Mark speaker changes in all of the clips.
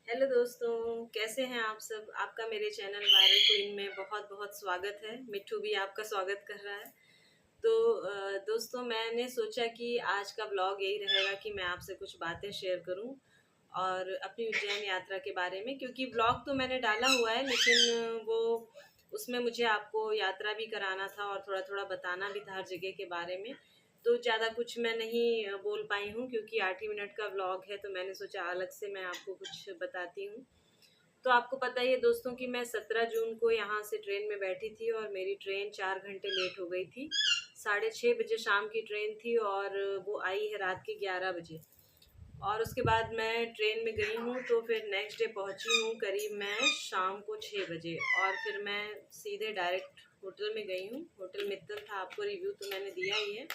Speaker 1: Hello दोस्तों, कैसे हैं आप सब। आपका मेरे चैनल वायरल क्वीन में बहुत बहुत स्वागत है। मिट्ठू भी आपका स्वागत कर रहा है। तो दोस्तों, मैंने सोचा कि आज का ब्लॉग यही रहेगा कि मैं आपसे कुछ बातें शेयर करूं और अपनी उज्जैन यात्रा के बारे में, क्योंकि ब्लॉग तो मैंने डाला हुआ है लेकिन वो उसमें मुझे आपको यात्रा भी कराना था और थोड़ा थोड़ा बताना भी था हर जगह के बारे में। तो ज़्यादा कुछ मैं नहीं बोल पाई हूँ क्योंकि 8 ही मिनट का व्लॉग है, तो मैंने सोचा अलग से मैं आपको कुछ बताती हूँ। तो आपको पता ही है दोस्तों कि मैं 17 जून को यहाँ से ट्रेन में बैठी थी और मेरी ट्रेन 4 घंटे लेट हो गई थी। 6:30 बजे शाम की ट्रेन थी और वो आई है रात के 11 बजे। और उसके बाद मैं ट्रेन में गई हूँ तो फिर नेक्स्ट डे पहुँची हूँ करीब मैं शाम को 6 बजे। और फिर मैं सीधे डायरेक्ट होटल में गई हूँ। होटल मित्तल था, आपको रिव्यू तो मैंने दिया ही है।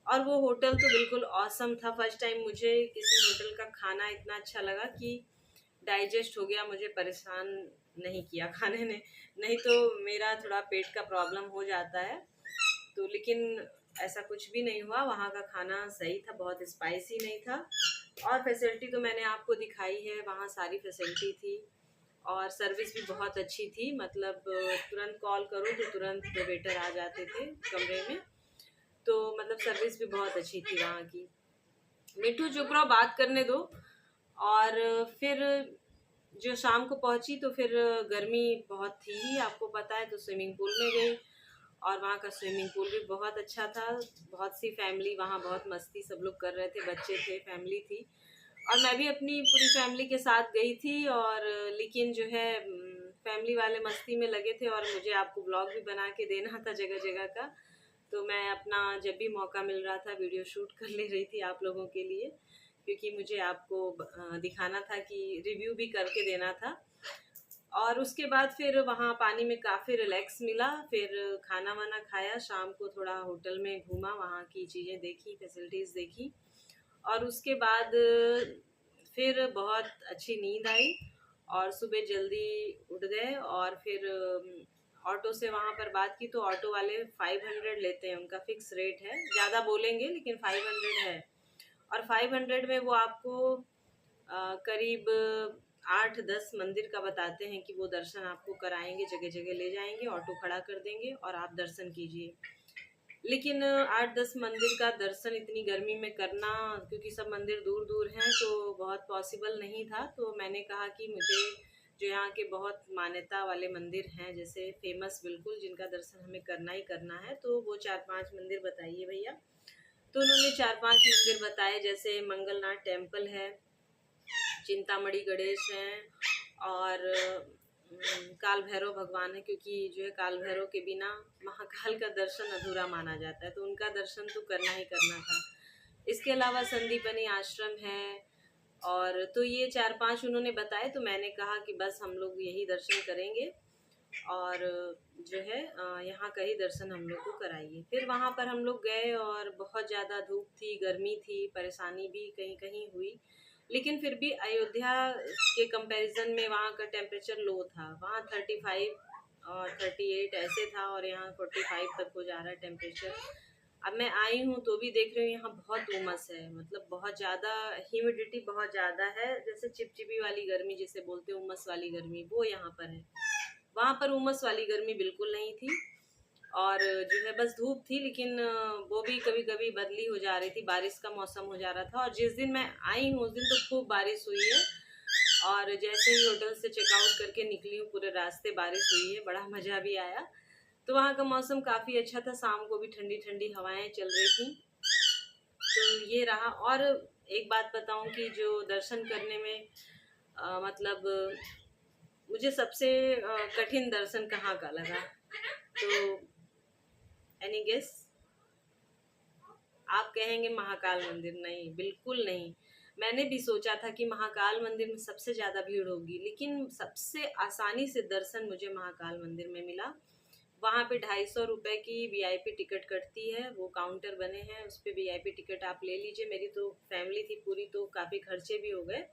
Speaker 1: और वो होटल तो बिल्कुल ऑसम था। फर्स्ट टाइम मुझे किसी होटल का खाना इतना अच्छा लगा कि डाइजेस्ट हो गया, मुझे परेशान नहीं किया खाने ने। नहीं तो मेरा थोड़ा पेट का प्रॉब्लम हो जाता है। तो लेकिन ऐसा कुछ भी नहीं हुआ, वहाँ का खाना सही था, बहुत स्पाइसी नहीं था। और फैसिलिटी तो मैंने आपको दिखाई है, वहाँ सारी फैसिलिटी थी और सर्विस भी बहुत अच्छी थी। मतलब तुरंत कॉल करो तो तुरंत वेटर आ जाते थे कमरे में। तो मतलब सर्विस भी बहुत अच्छी थी वहाँ की। मिठू चुप रहो, बात करने दो। और फिर जो शाम को पहुंची तो फिर गर्मी बहुत थी ही, आपको पता है। तो स्विमिंग पूल में गई और वहाँ का स्विमिंग पूल भी बहुत अच्छा था। बहुत सी फैमिली वहाँ बहुत मस्ती सब लोग कर रहे थे, बच्चे थे, फैमिली थी। और मैं भी अपनी पूरी फैमिली के साथ गई थी। और लेकिन जो है फैमिली वाले मस्ती में लगे थे और मुझे आपको ब्लॉग भी बना के देना था जगह जगह का। तो मैं अपना जब भी मौका मिल रहा था वीडियो शूट कर ले रही थी आप लोगों के लिए, क्योंकि मुझे आपको दिखाना था कि रिव्यू भी करके देना था। और उसके बाद फिर वहाँ पानी में काफ़ी रिलैक्स मिला। फिर खाना वाना खाया, शाम को थोड़ा होटल में घूमा, वहाँ की चीज़ें देखी, फैसिलिटीज़ देखी। और उसके बाद फिर बहुत अच्छी नींद आई और सुबह जल्दी उठ गए। और फिर ऑटो से वहाँ पर बात की तो ऑटो वाले 500 लेते हैं, उनका फिक्स रेट है। ज़्यादा बोलेंगे लेकिन 500 है। और 500 में वो आपको करीब 8-10 मंदिर का बताते हैं कि वो दर्शन आपको कराएंगे, जगह जगह ले जाएंगे, ऑटो खड़ा कर देंगे और आप दर्शन कीजिए। लेकिन 8-10 मंदिर का दर्शन इतनी गर्मी में करना, क्योंकि सब मंदिर दूर दूर हैं, तो बहुत पॉसिबल नहीं था। तो मैंने कहा कि मुझे जो यहाँ के बहुत मान्यता वाले मंदिर हैं, जैसे फेमस बिल्कुल, जिनका दर्शन हमें करना ही करना है, तो वो 4-5 मंदिर बताइए भैया। तो उन्होंने 4-5 मंदिर बताए, जैसे मंगलनाथ टेम्पल है, चिंतामणि गणेश हैं और काल भैरव भगवान है, क्योंकि जो है काल भैरव के बिना महाकाल का दर्शन अधूरा माना जाता है, तो उनका दर्शन तो करना ही करना था। इसके अलावा संदीपनी आश्रम है। और तो ये 4-5 उन्होंने बताए, तो मैंने कहा कि बस हम लोग यही दर्शन करेंगे और जो है यहाँ का ही दर्शन हम लोग को कराइए। फिर वहाँ पर हम लोग गए और बहुत ज़्यादा धूप थी, गर्मी थी, परेशानी भी कहीं कहीं हुई। लेकिन फिर भी अयोध्या के कंपैरिजन में वहाँ का टेम्परेचर लो था। वहाँ 35 और 38 ऐसे था और यहाँ 45 तक हो जा रहा है टेम्परेचर। अब मैं आई हूँ तो भी देख रही हूँ यहाँ बहुत उमस है, मतलब बहुत ज़्यादा ह्यूमिडिटी बहुत ज़्यादा है, जैसे चिपचिपी वाली गर्मी जिसे बोलते हैं, उमस वाली गर्मी, वो यहाँ पर है। वहाँ पर उमस वाली गर्मी बिल्कुल नहीं थी। और जो है बस धूप थी, लेकिन वो भी कभी कभी बदली हो जा रही थी, बारिश का मौसम हो जा रहा था। और जिस दिन मैं आई हूँ उस दिन तो खूब बारिश हुई है। और जैसे ही होटल से चेकआउट करके निकली हूँ, पूरे रास्ते बारिश हुई है, बड़ा मज़ा भी आया। तो वहाँ का मौसम काफ़ी अच्छा था, शाम को भी ठंडी ठंडी हवाएं चल रही थी। तो ये रहा। और एक बात बताऊं कि जो दर्शन करने में मतलब मुझे सबसे कठिन दर्शन कहाँ का लगा, तो एनी गेस? आप कहेंगे महाकाल मंदिर। नहीं, बिल्कुल नहीं। मैंने भी सोचा था कि महाकाल मंदिर में सबसे ज़्यादा भीड़ होगी, लेकिन सबसे आसानी से दर्शन मुझे महाकाल मंदिर में मिला। वहाँ पे 250 रुपये की वीआईपी टिकट कटती है, वो काउंटर बने हैं, उस पर वीआईपी टिकट आप ले लीजिए। मेरी तो फैमिली थी पूरी, तो काफ़ी खर्चे भी हो गए।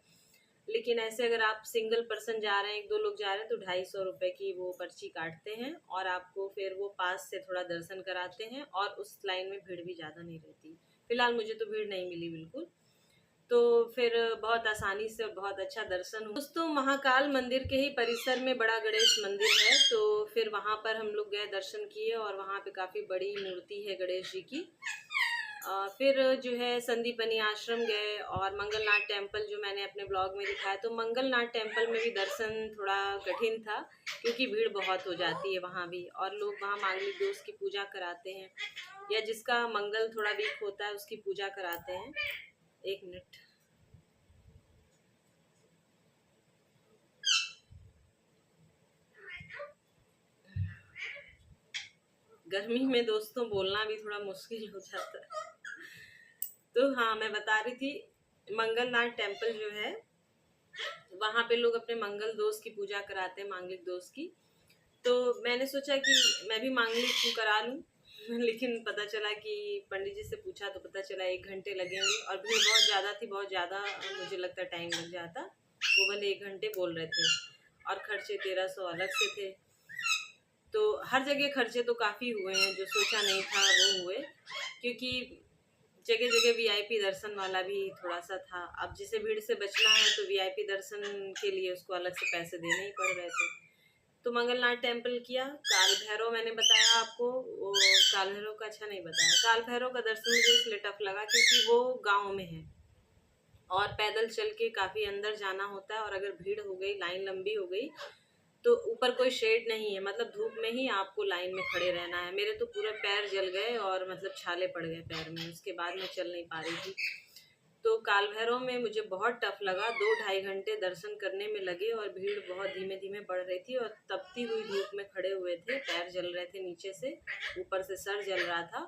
Speaker 1: लेकिन ऐसे अगर आप सिंगल पर्सन जा रहे हैं, 1-2 लोग जा रहे हैं, तो 250 रुपये की वो पर्ची काटते हैं और आपको फिर वो पास से थोड़ा दर्शन कराते हैं और उस लाइन में भीड़ भी ज़्यादा नहीं रहती। फिलहाल मुझे तो भीड़ नहीं मिली बिल्कुल। तो फिर बहुत आसानी से बहुत अच्छा दर्शन हुआ। दोस्तों महाकाल मंदिर के ही परिसर में बड़ा गणेश मंदिर है, तो फिर वहां पर हम लोग गए, दर्शन किए, और वहां पे काफी बड़ी मूर्ति है गणेश जी की। फिर जो है संदीपनी आश्रम गए और मंगलनाथ टेम्पल जो मैंने अपने ब्लॉग में दिखाया, तो मंगलनाथ टेम्पल में भी दर्शन थोड़ा कठिन था क्योंकि भीड़ बहुत हो जाती है वहाँ भी, और लोग वहाँ मांगलिक दोष की पूजा कराते हैं या जिसका मंगल थोड़ा वीक होता है उसकी पूजा कराते हैं। एक मिनट। गर्मी में दोस्तों बोलना भी थोड़ा मुश्किल हो जाता है। तो हाँ, मैं बता रही थी मंगलनाथ टेम्पल जो है वहाँ पे लोग अपने मंगल दोष की पूजा कराते हैं, मांगलिक दोष की। तो मैंने सोचा कि मैं भी मांगलिक करा लूँ लेकिन पता चला कि पंडित जी से पूछा तो पता चला 1 घंटे लगेंगे, और भीड़ बहुत ज़्यादा थी, बहुत ज़्यादा मुझे लगता टाइम लग जाता। वो भले 1 घंटे बोल रहे थे और खर्चे 1300 अलग से थे। तो हर जगह खर्चे तो काफ़ी हुए हैं, जो सोचा नहीं था वो हुए, क्योंकि जगह जगह वीआईपी दर्शन वाला भी थोड़ा सा था। अब जिसे भीड़ से बचना है तो वीआईपी दर्शन के लिए उसको अलग से पैसे देने ही पड़ रहे थे। तो मंगलनाथ टेम्पल किया। काल भैरव मैंने बताया आपको, वो काल भैरव का अच्छा नहीं बताया। काल भैरव का दर्शन मुझे इसलिए टफ लगा क्योंकि वो गांव में है और पैदल चल के काफ़ी अंदर जाना होता है, और अगर भीड़ हो गई, लाइन लंबी हो गई, तो ऊपर कोई शेड नहीं है, मतलब धूप में ही आपको लाइन में खड़े रहना है। मेरे तो पूरे पैर जल गए और मतलब छाले पड़ गए पैर में, उसके बाद मैं चल नहीं पा रही थी। तो काल भैरव में मुझे बहुत टफ लगा, 2-2.5 घंटे दर्शन करने में लगे, और भीड़ बहुत धीमे धीमे बढ़ रही थी, और तपती हुई धूप में खड़े हुए थे, पैर जल रहे थे नीचे से, ऊपर से सर जल रहा था।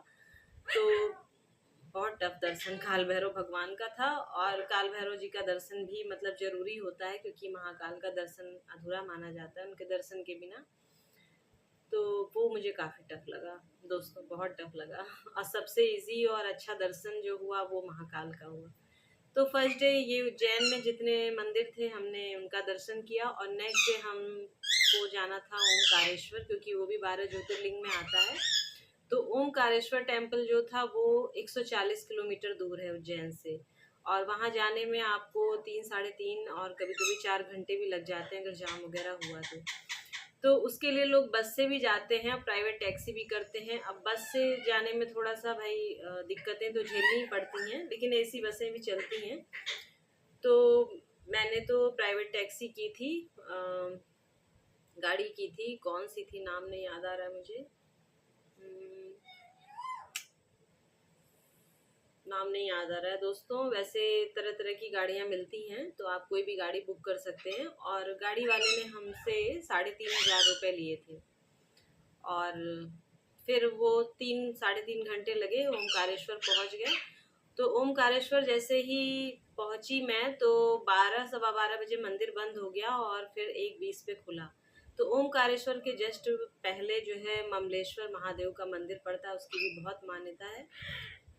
Speaker 1: तो बहुत टफ दर्शन काल भैरव भगवान का था। और काल भैरव जी का दर्शन भी मतलब जरूरी होता है, क्योंकि महाकाल का दर्शन अधूरा माना जाता है उनके दर्शन के बिना। तो वो मुझे काफ़ी टफ लगा दोस्तों, बहुत टफ लगा। और सबसे इजी और अच्छा दर्शन जो हुआ वो महाकाल का हुआ। तो फर्स्ट डे ये उज्जैन में जितने मंदिर थे हमने उनका दर्शन किया, और नेक्स्ट डे हमको जाना था ओमकारेश्वर, क्योंकि वो भी 12 ज्योतिर्लिंग में आता है। तो ओमकारेश्वर टेम्पल जो था वो 140 किलोमीटर दूर है उज्जैन से, और वहाँ जाने में आपको 3-3.5 और कभी कभी 4 घंटे भी लग जाते हैं अगर जाम वगैरह हुआ तो उसके लिए लोग बस से भी जाते हैं, प्राइवेट टैक्सी भी करते हैं। अब बस से जाने में थोड़ा सा भाई दिक्कतें तो झेलनी ही पड़ती हैं, लेकिन ऐसी बसें भी चलती हैं। तो मैंने तो प्राइवेट टैक्सी की थी, गाड़ी की थी, कौन सी थी नाम नहीं याद आ रहा मुझे, नाम नहीं याद आ रहा है दोस्तों। वैसे तरह तरह की गाड़ियाँ मिलती हैं, तो आप कोई भी गाड़ी बुक कर सकते हैं। और गाड़ी वाले ने हमसे 3,500 लिए थे, और फिर वो 3-3.5 घंटे लगे, ओमकारेश्वर पहुंच गए। तो ओमकारेश्वर जैसे ही पहुंची मैं, तो 12-12:15 बजे मंदिर बंद हो गया, और फिर 1:20 पे खुला। तो ओमकारेश्वर के जस्ट पहले जो है ममलेश्वर महादेव का मंदिर पड़ता है, उसकी भी बहुत मान्यता है।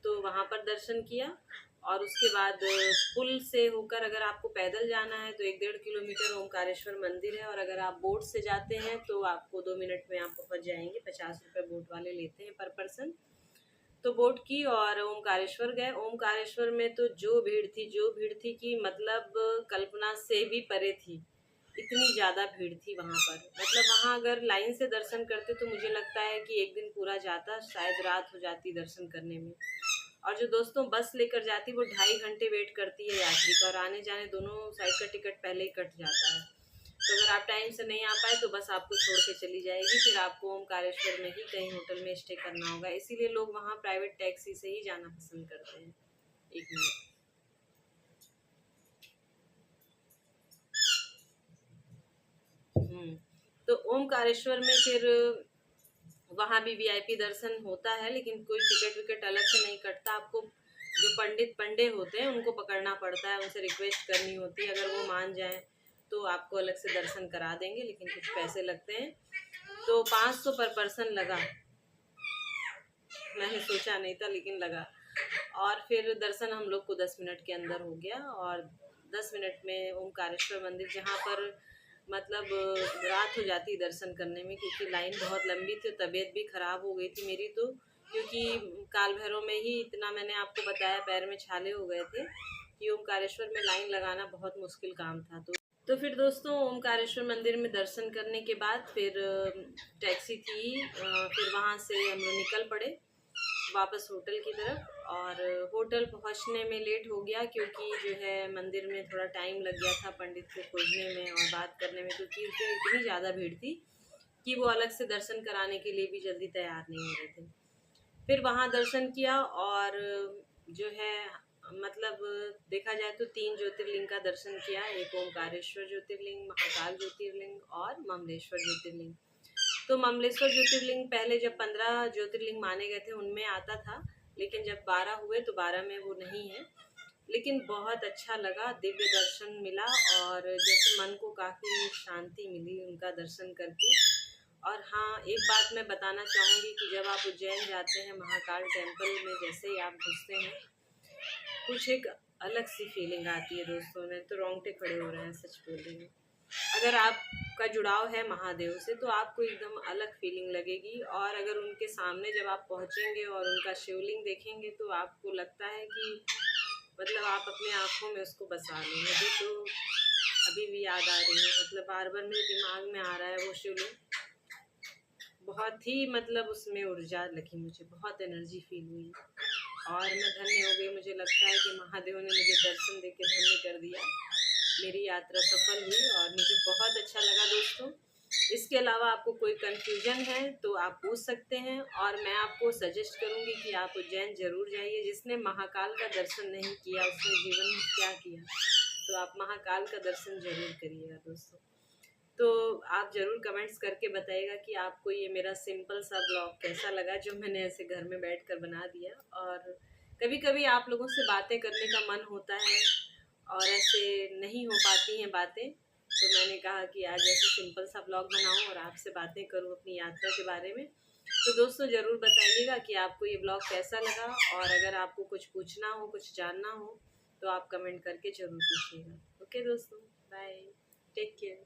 Speaker 1: तो वहाँ पर दर्शन किया, और उसके बाद पुल से होकर अगर आपको पैदल जाना है तो 1-1.5 किलोमीटर ओमकारेश्वर मंदिर है, और अगर आप बोट से जाते हैं तो आपको 2 मिनट में आप पहुँच जाएंगे। 50 रुपये बोट वाले लेते हैं पर पर्सन। तो बोट की और ओमकारेश्वर गए। ओमकारेश्वर में तो जो भीड़ थी कि मतलब कल्पना से भी परे थी, इतनी ज़्यादा भीड़ थी वहाँ पर। मतलब वहाँ अगर लाइन से दर्शन करते तो मुझे लगता है कि एक दिन पूरा जाता, शायद रात हो जाती दर्शन करने में। और जो दोस्तों बस लेकर जाती वो 2.5 घंटे वेट करती है यात्री का, और आने जाने दोनों साइड का टिकट पहले ही कट जाता है। तो अगर आप टाइम से नहीं आ पाए तो बस आपको छोड़ के चली जाएगी, फिर आपको ओमकारेश्वर में ही कहीं होटल में स्टे करना होगा। इसीलिए लोग वहाँ प्राइवेट टैक्सी से ही जाना पसंद करते हैं। 1 मिनट। तो ओमकारेश्वर में फिर वहाँ भी वीआईपी दर्शन होता है, लेकिन कोई टिकट विकट अलग से नहीं कटता। आपको जो पंडे होते हैं उनको पकड़ना पड़ता है, उनसे रिक्वेस्ट करनी होती है, अगर वो मान जाएं तो आपको अलग से दर्शन करा देंगे, लेकिन कुछ पैसे लगते हैं। तो 500 पर पर्सन लगा, मैंने सोचा नहीं था लेकिन लगा। और फिर दर्शन हम लोग को 10 मिनट के अंदर हो गया, और 10 मिनट में ओमकारेश्वर मंदिर, जहाँ पर मतलब रात हो जाती दर्शन करने में, क्योंकि लाइन बहुत लंबी थी। तबीयत भी ख़राब हो गई थी मेरी तो, क्योंकि काल भैरव में ही इतना मैंने आपको बताया पैर में छाले हो गए थे। कि ओमकारेश्वर में लाइन लगाना बहुत मुश्किल काम था। तो फिर दोस्तों ओमकारेश्वर मंदिर में दर्शन करने के बाद फिर टैक्सी थी, फिर वहाँ से हम लोग निकल पड़े वापस होटल की तरफ। और होटल पहुँचने में लेट हो गया क्योंकि जो है मंदिर में थोड़ा टाइम लग गया था पंडित को खोजने में और बात करने में, क्योंकि उसमें इतनी ज़्यादा भीड़ थी कि वो अलग से दर्शन कराने के लिए भी जल्दी तैयार नहीं हो रहे थे। फिर वहाँ दर्शन किया और जो है मतलब देखा जाए तो 3 ज्योतिर्लिंग का दर्शन किया, एक ओमकारेश्वर ज्योतिर्लिंग, महाकाल ज्योतिर्लिंग और ममलेश्वर ज्योतिर्लिंग। तो ममलेश्वर ज्योतिर्लिंग पहले जब 15 ज्योतिर्लिंग माने गए थे उनमें आता था, लेकिन जब 12 हुए तो 12 में वो नहीं है। लेकिन बहुत अच्छा लगा, दिव्य दर्शन मिला और जैसे मन को काफ़ी शांति मिली उनका दर्शन करके। और हाँ, एक बात मैं बताना चाहूँगी कि जब आप उज्जैन जाते हैं महाकाल टेम्पल में जैसे ही आप घुसते हैं, कुछ एक अलग सी फीलिंग आती है दोस्तों। मेरे तो रोंगटे खड़े हो रहे हैं, सच बोल रही हूँ। अगर आपका जुड़ाव है महादेव से तो आपको एकदम अलग फीलिंग लगेगी, और अगर उनके सामने जब आप पहुँचेंगे और उनका शिवलिंग देखेंगे तो आपको लगता है कि मतलब आप अपनी आँखों में उसको बसा लें। मुझे तो अभी भी याद आ रही है, मतलब बार बार मेरे दिमाग में आ रहा है वो शिवलिंग। बहुत ही मतलब उसमें ऊर्जा लगी, मुझे बहुत एनर्जी फील हुई और मैं धन्य हो गई। मुझे लगता है कि महादेव ने मुझे दर्शन देके धन्य कर दिया। मेरी यात्रा सफल हुई और मुझे बहुत अच्छा लगा दोस्तों। इसके अलावा आपको कोई कन्फ्यूजन है तो आप पूछ सकते हैं, और मैं आपको सजेस्ट करूंगी कि आप उज्जैन ज़रूर जाइए। जिसने महाकाल का दर्शन नहीं किया उसने जीवन में क्या किया, तो आप महाकाल का दर्शन ज़रूर करिएगा दोस्तों। तो आप ज़रूर कमेंट्स करके बताइएगा कि आपको ये मेरा सिंपल सा ब्लॉग कैसा लगा, जो मैंने ऐसे घर में बैठकर बना दिया। और कभी कभी आप लोगों से बातें करने का मन होता है और ऐसे नहीं हो पाती हैं बातें, तो मैंने कहा कि आज ऐसे सिंपल सा ब्लॉग बनाऊं और आपसे बातें करूं अपनी यात्रा के बारे में। तो दोस्तों ज़रूर बताइएगा कि आपको ये ब्लॉग कैसा लगा, और अगर आपको कुछ पूछना हो, कुछ जानना हो, तो आप कमेंट करके ज़रूर पूछिएगा। ओके दोस्तों, बाय, टेक केयर।